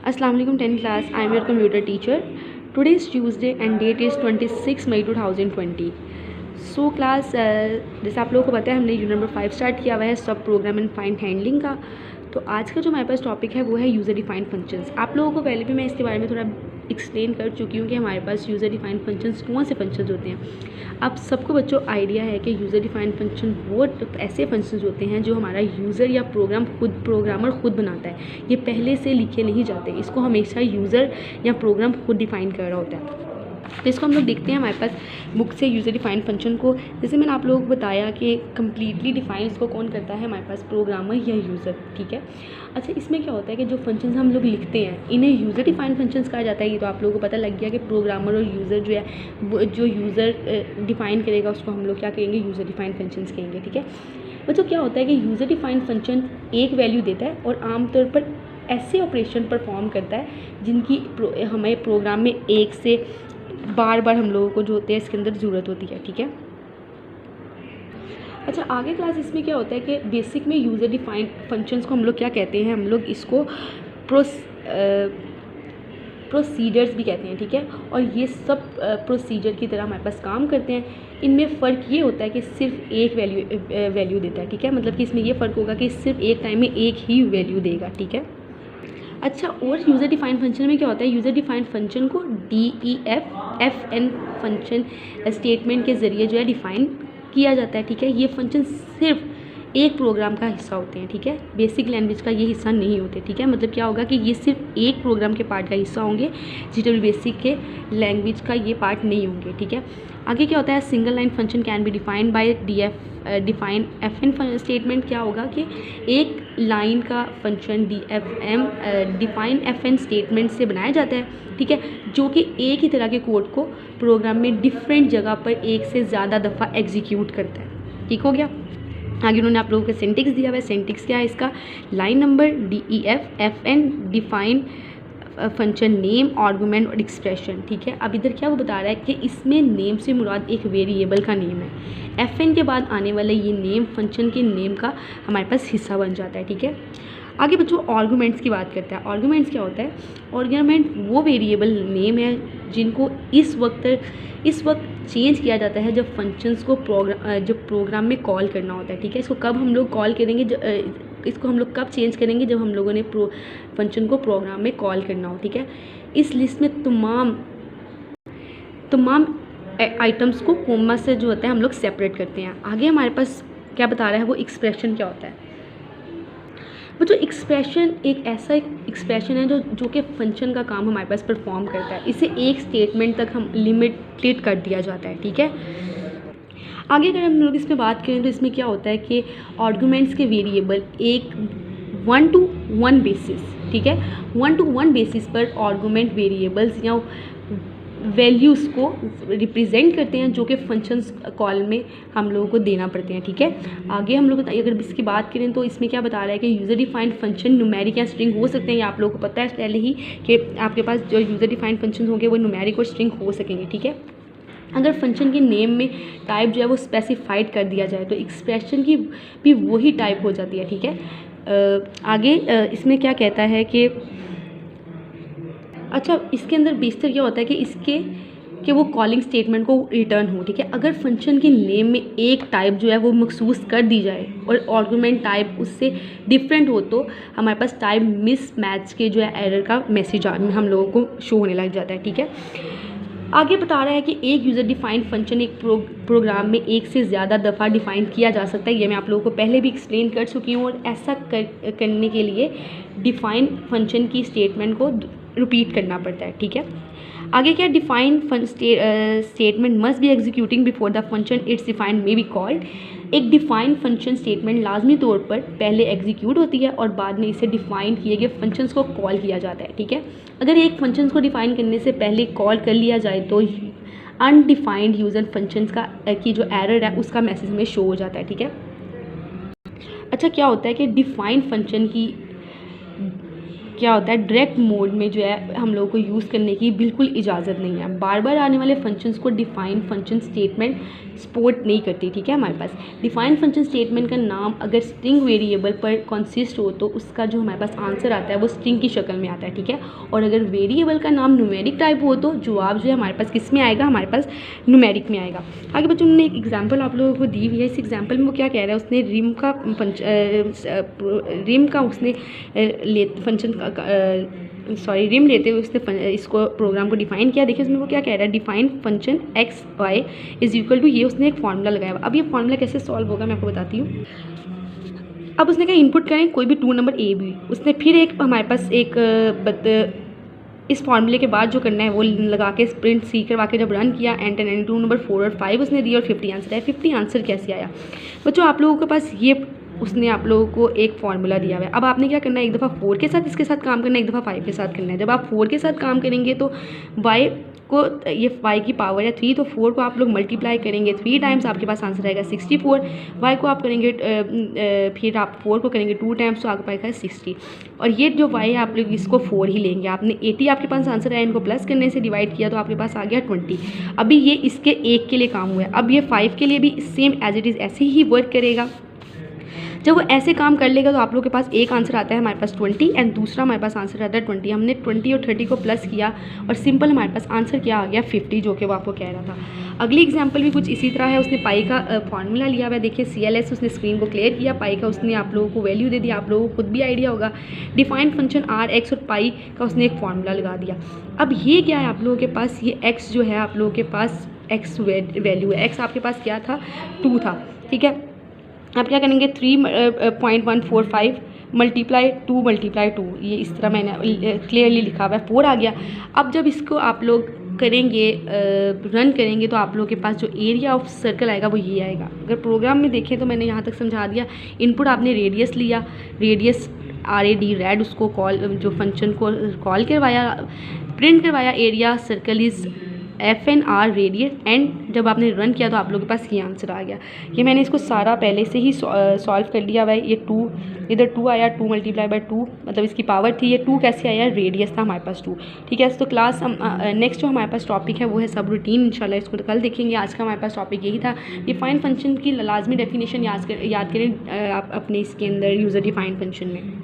Assalamu alaikum 10th class. I am your computer teacher. Today is Tuesday and date is 26 May 2020. So class जैसे आप लोगों को पता है हमने यूनिट नंबर 5 स्टार्ट किया हुआ है सब प्रोग्राम एंड फाइंड हैंडलिंग का। तो आज का जो हमारे पास टॉपिक है वो है यूज़र डिफाइंड फंक्शंस। आप लोगों को पहले भी मैं इसके बारे में थोड़ा एक्सप्लेन कर चुकी हूँ कि हमारे पास यूज़र डिफाइंड फंक्शंस कौन से फंक्शंस होते हैं। आप सबको बच्चों आइडिया है कि यूज़र डिफाइंड फंक्शन वो ऐसे फंक्शंस होते हैं जो हमारा यूज़र या प्रोग्रामर खुद बनाता है। ये पहले से लिखे नहीं जाते, इसको हमेशा यूज़र या प्रोग्राम खुद डिफाइन कर रहा होता है। तो इसको हम लोग देखते हैं हमारे पास बुक से यूज़र डिफाइंड फंक्शन को। जैसे मैंने आप लोगों को बताया कि कम्प्लीटली डिफाइन इसको कौन करता है, हमारे पास प्रोग्रामर या यूज़र। ठीक है, अच्छा इसमें क्या होता है कि जो फंक्शंस हम लोग लिखते हैं इन्हें यूज़र डिफाइंड फंक्शंस कहा जाता है। ये तो आप लोगों को पता लग गया कि प्रोग्रामर और यूज़र जो है वो जो यूज़र डिफाइन करेगा उसको हम लोग क्या कहेंगे, यूज़र डिफाइंड फंक्शंस कहेंगे। ठीक है बच्चों, क्या होता है कि यूज़र डिफाइंड फंक्शन एक वैल्यू देता है और आमतौर पर ऐसे ऑपरेशन परफॉर्म करता है जिनकी हमें प्रोग्राम में एक से बार बार हम लोगों को जो होते हैं इसके अंदर ज़रूरत होती है। ठीक है, अच्छा आगे क्लास इसमें क्या होता है कि बेसिक में यूज़र डिफाइंड फंक्शंस को हम लोग क्या कहते हैं, हम लोग इसको प्रोसीजर्स भी कहते हैं। ठीक है, और ये सब प्रोसीजर की तरह हमारे पास काम करते हैं। इनमें फ़र्क ये होता है कि सिर्फ एक वैल्यू देता है। ठीक है, मतलब कि इसमें ये फ़र्क होगा कि सिर्फ एक टाइम में एक ही वैल्यू देगा। ठीक है, अच्छा और यूज़र डिफाइंड फंक्शन में क्या होता है, यूज़र डिफाइंड फंक्शन को DEF फंक्शन स्टेटमेंट के ज़रिए जो है डिफ़ाइन किया जाता है। ठीक है, ये फंक्शन सिर्फ एक प्रोग्राम का हिस्सा होते हैं। ठीक है, बेसिक लैंग्वेज का ये हिस्सा नहीं होते। ठीक है, मतलब क्या होगा कि ये सिर्फ एक प्रोग्राम के पार्ट का हिस्सा होंगे, GW बेसिक के लैंग्वेज का ये पार्ट नहीं होंगे। ठीक है, आगे क्या होता है, single line function can be defined by define FN statement. क्या होगा कि एक लाइन का फंक्शन डिफाइन FN स्टेटमेंट से बनाया जाता है। ठीक है, जो कि एक ही तरह के कोड को प्रोग्राम में डिफरेंट जगह पर एक से ज़्यादा दफ़ा एग्जीक्यूट करता है। ठीक हो गया, आगे उन्होंने आप लोगों को सिंटेक्स दिया हुआ है। सिंटेक्स क्या है इसका, line number DEF FN define function name argument और एक्सप्रेशन। ठीक है, अब इधर क्या वो बता रहा है कि इसमें नेम से मुराद एक वेरिएबल का नेम है। FN के बाद आने वाले ये नेम फंक्शन के नेम का हमारे पास हिस्सा बन जाता है। ठीक है, आगे बच्चों आर्गूमेंट्स की बात करते हैं। आर्गूमेंट्स क्या होता है, आर्गूमेंट वो वेरिएबल नेम है जिनको इस वक्त चेंज किया जाता है जब फंक्शंस को प्रोग्राम में कॉल करना होता है। ठीक है, इसको कब हम लोग कॉल करेंगे, इसको हम लोग कब चेंज करेंगे, जब हम लोगों ने फंक्शन को प्रोग्राम में कॉल करना हो। ठीक है, इस लिस्ट में तमाम आइटम्स को कोमा से जो होता है हम लोग सेपरेट करते हैं। आगे हमारे पास क्या बता रहा है वो एक्सप्रेशन क्या होता है। वो जो एक्सप्रेशन एक ऐसा एक्सप्रेशन है जो कि फंक्शन का काम हमारे पास परफॉर्म करता है। इसे एक स्टेटमेंट तक हम लिमिटेड कर दिया जाता है। ठीक है, आगे अगर हम लोग इसमें बात करें तो इसमें क्या होता है कि आर्गूमेंट्स के वेरिएबल एक 1 to 1 बेसिस, ठीक है, 1 to 1 बेसिस पर आर्गूमेंट वेरिएबल्स या वैल्यूज़ को रिप्रेजेंट करते हैं जो कि फंक्शंस कॉल में हम लोगों को देना पड़ते हैं। ठीक है, आगे हम लोग अगर इसकी बात करें तो इसमें क्या बता रहा है कि यूज़र डिफाइंड फंक्शन न्यूमेरिक या स्ट्रिंग हो सकते हैं। ये आप लोगों को पता है पहले ही कि आपके पास जो यूज़र डिफाइंड फंक्शन होंगे वो न्यूमेरिक और स्ट्रिंग हो सकेंगे। ठीक है, अगर फंक्शन के नेम में टाइप जो है वो स्पेसिफाइड कर दिया जाए तो एक्सप्रेशन की भी वही टाइप हो जाती है। ठीक है, आगे इसमें क्या कहता है कि अच्छा इसके अंदर बेशतर क्या होता है कि वो कॉलिंग स्टेटमेंट को रिटर्न हो। ठीक है, अगर फंक्शन के नेम में एक टाइप जो है वो मखसूस कर दी जाए और आर्गूमेंट टाइप उससे डिफरेंट हो तो हमारे पास टाइप मिसमैच के जो है एरर का मैसेज हम लोगों को शो होने लग जाता है। ठीक है, आगे बता रहा है कि एक यूज़र डिफाइंड फंक्शन एक प्रोग्राम में एक से ज़्यादा दफ़ा डिफ़ाइन किया जा सकता है। ये मैं आप लोगों को पहले भी एक्सप्लेन कर चुकी हूँ और ऐसा करने के लिए डिफ़ाइन फंक्शन की स्टेटमेंट को रिपीट करना पड़ता है। ठीक है, आगे क्या, define statement must be executing before the function it's defined may be called. एक डिफाइंड फंक्शन स्टेटमेंट लाजमी तौर पर पहले एग्जीक्यूट होती है और बाद में इसे डिफाइन किए गए फंक्शंस को कॉल किया जाता है। ठीक है, अगर एक फंक्शंस को डिफाइन करने से पहले कॉल कर लिया जाए तो अनडिफाइंड यूज़र फंक्शंस की जो एरर है उसका मैसेज में शो हो जाता है। ठीक है, अच्छा क्या होता है कि डिफाइंड फंक्शन क्या होता है, डायरेक्ट मोड में जो है हम लोगों को यूज़ करने की बिल्कुल इजाज़त नहीं है। बार बार आने वाले फंक्शंस को डिफाइन फंक्शन स्टेटमेंट सपोर्ट नहीं करती, ठीक है। हमारे पास डिफाइन फंक्शन स्टेटमेंट का नाम अगर स्ट्रिंग वेरिएबल पर कंसिस्ट हो तो उसका जो हमारे पास आंसर आता है वो स्ट्रिंग की शक्ल में आता है, ठीक है। और अगर वेरिएबल का नाम न्यूमेरिक टाइप हो तो जवाब जो है हमारे पास किस में आएगा, हमारे पास न्यूमेरिक में आएगा। आगे बच्चों ने एक एग्जाम्पल आप लोगों को दी हुई है। इस एग्जाम्पल में वो क्या कह रहा है, उसने रिम का उसने रिम लेते हुए उसने इसको प्रोग्राम को डिफाइन किया। देखिए उसमें वो क्या कह रहा है, define function X Y is equal to, ये उसने एक फार्मूला लगाया हुआ। अब ये फार्मूला कैसे सॉल्व होगा मैं आपको बताती हूँ। अब उसने कहा इनपुट करें कोई भी 2 नंबर ए बी। उसने फिर एक हमारे पास एक इस फार्मूले के बाद जो करना है वो लगा के प्रिंट सी करवा के जब रन किया, एंटर 2 नंबर 4 और 5 उसने दिया और 50 आंसर है। 50 आंसर कैसे आया बच्चों, आप लोगों के पास ये उसने आप लोगों को एक फार्मूला दिया हुआ है। अब आपने क्या करना है, एक दफ़ा 4 के साथ इसके साथ काम करना है, एक दफ़ा 5 के साथ करना है। जब आप 4 के साथ काम करेंगे तो y को, ये y की पावर है 3, तो 4 को आप लोग मल्टीप्लाई करेंगे 3 टाइम्स, आपके पास आंसर आएगा 64। y को आप करेंगे फिर आप 4 को करेंगे 2 टाइम्स तो आपके पास आएगा 60। और ये जो y है आप लोग इसको 4 ही लेंगे। आपने 80 आपके पास आंसर आया, इनको प्लस करने से डिवाइड किया तो आपके पास आ गया 20। अभी ये इसके एक के लिए काम हुआ है। अब ये 5 के लिए भी सेम एज इट इज़ ऐसे ही वर्क करेगा। जब वो ऐसे काम कर लेगा तो आप लोग के पास एक आंसर आता है हमारे पास 20 एंड दूसरा हमारे पास आंसर आता है 20। हमने 20 और 30 को प्लस किया और सिंपल हमारे पास आंसर क्या आ गया 50, जो कि वो आपको कह रहा था। अगली एग्जांपल भी कुछ इसी तरह है। उसने पाई का फार्मूला लिया हुआ है। देखिए CLS उसने स्क्रीन को क्लियर किया, पाई का उसने आप लोगों को वैल्यू दे दिया। आप लोगों को खुद भी आइडिया होगा। डिफाइंड फंक्शन R X और पाई का उसने एक फार्मूला लगा दिया। अब ये क्या है आप लोगों के पास, ये X जो है आप लोगों के पास X वैल्यू है। X आपके पास क्या था 2 था, ठीक है। आप क्या करेंगे 3.145 मल्टीप्लाई 2 मल्टीप्लाई 2, ये इस तरह मैंने क्लियरली लिखा हुआ है 4 आ गया। अब जब इसको आप लोग करेंगे रन करेंगे तो आप लोगों के पास जो एरिया ऑफ सर्कल आएगा वो ये आएगा। अगर प्रोग्राम में देखें तो मैंने यहाँ तक समझा दिया। इनपुट आपने रेडियस लिया, रेडियस RAD रेड उसको कॉल जो फंक्शन को कॉल करवाया, प्रिंट करवाया area circle is FNR radius, and जब आपने रन किया तो आप लोगों के पास ये आंसर आ गया। ये मैंने इसको सारा पहले से ही सॉल्व कर लिया हुआ है। ये 2 इधर 2 आया, 2 मल्टीप्लाई बाय 2 मतलब इसकी पावर थी। ये 2 कैसे आया, रेडियस था हमारे पास 2, ठीक है। तो क्लास हम नेक्स्ट जो हमारे पास टॉपिक है वो है सब रूटीन। इंशाल्लाह इसको कल देखेंगे। आज का हमारे पास टॉपिक यही था। डिफाइन फंक्शन की लाजमी डेफिनेशन याद करें आप अपने इसके अंदर यूज़र डिफाइंड फंक्शन में।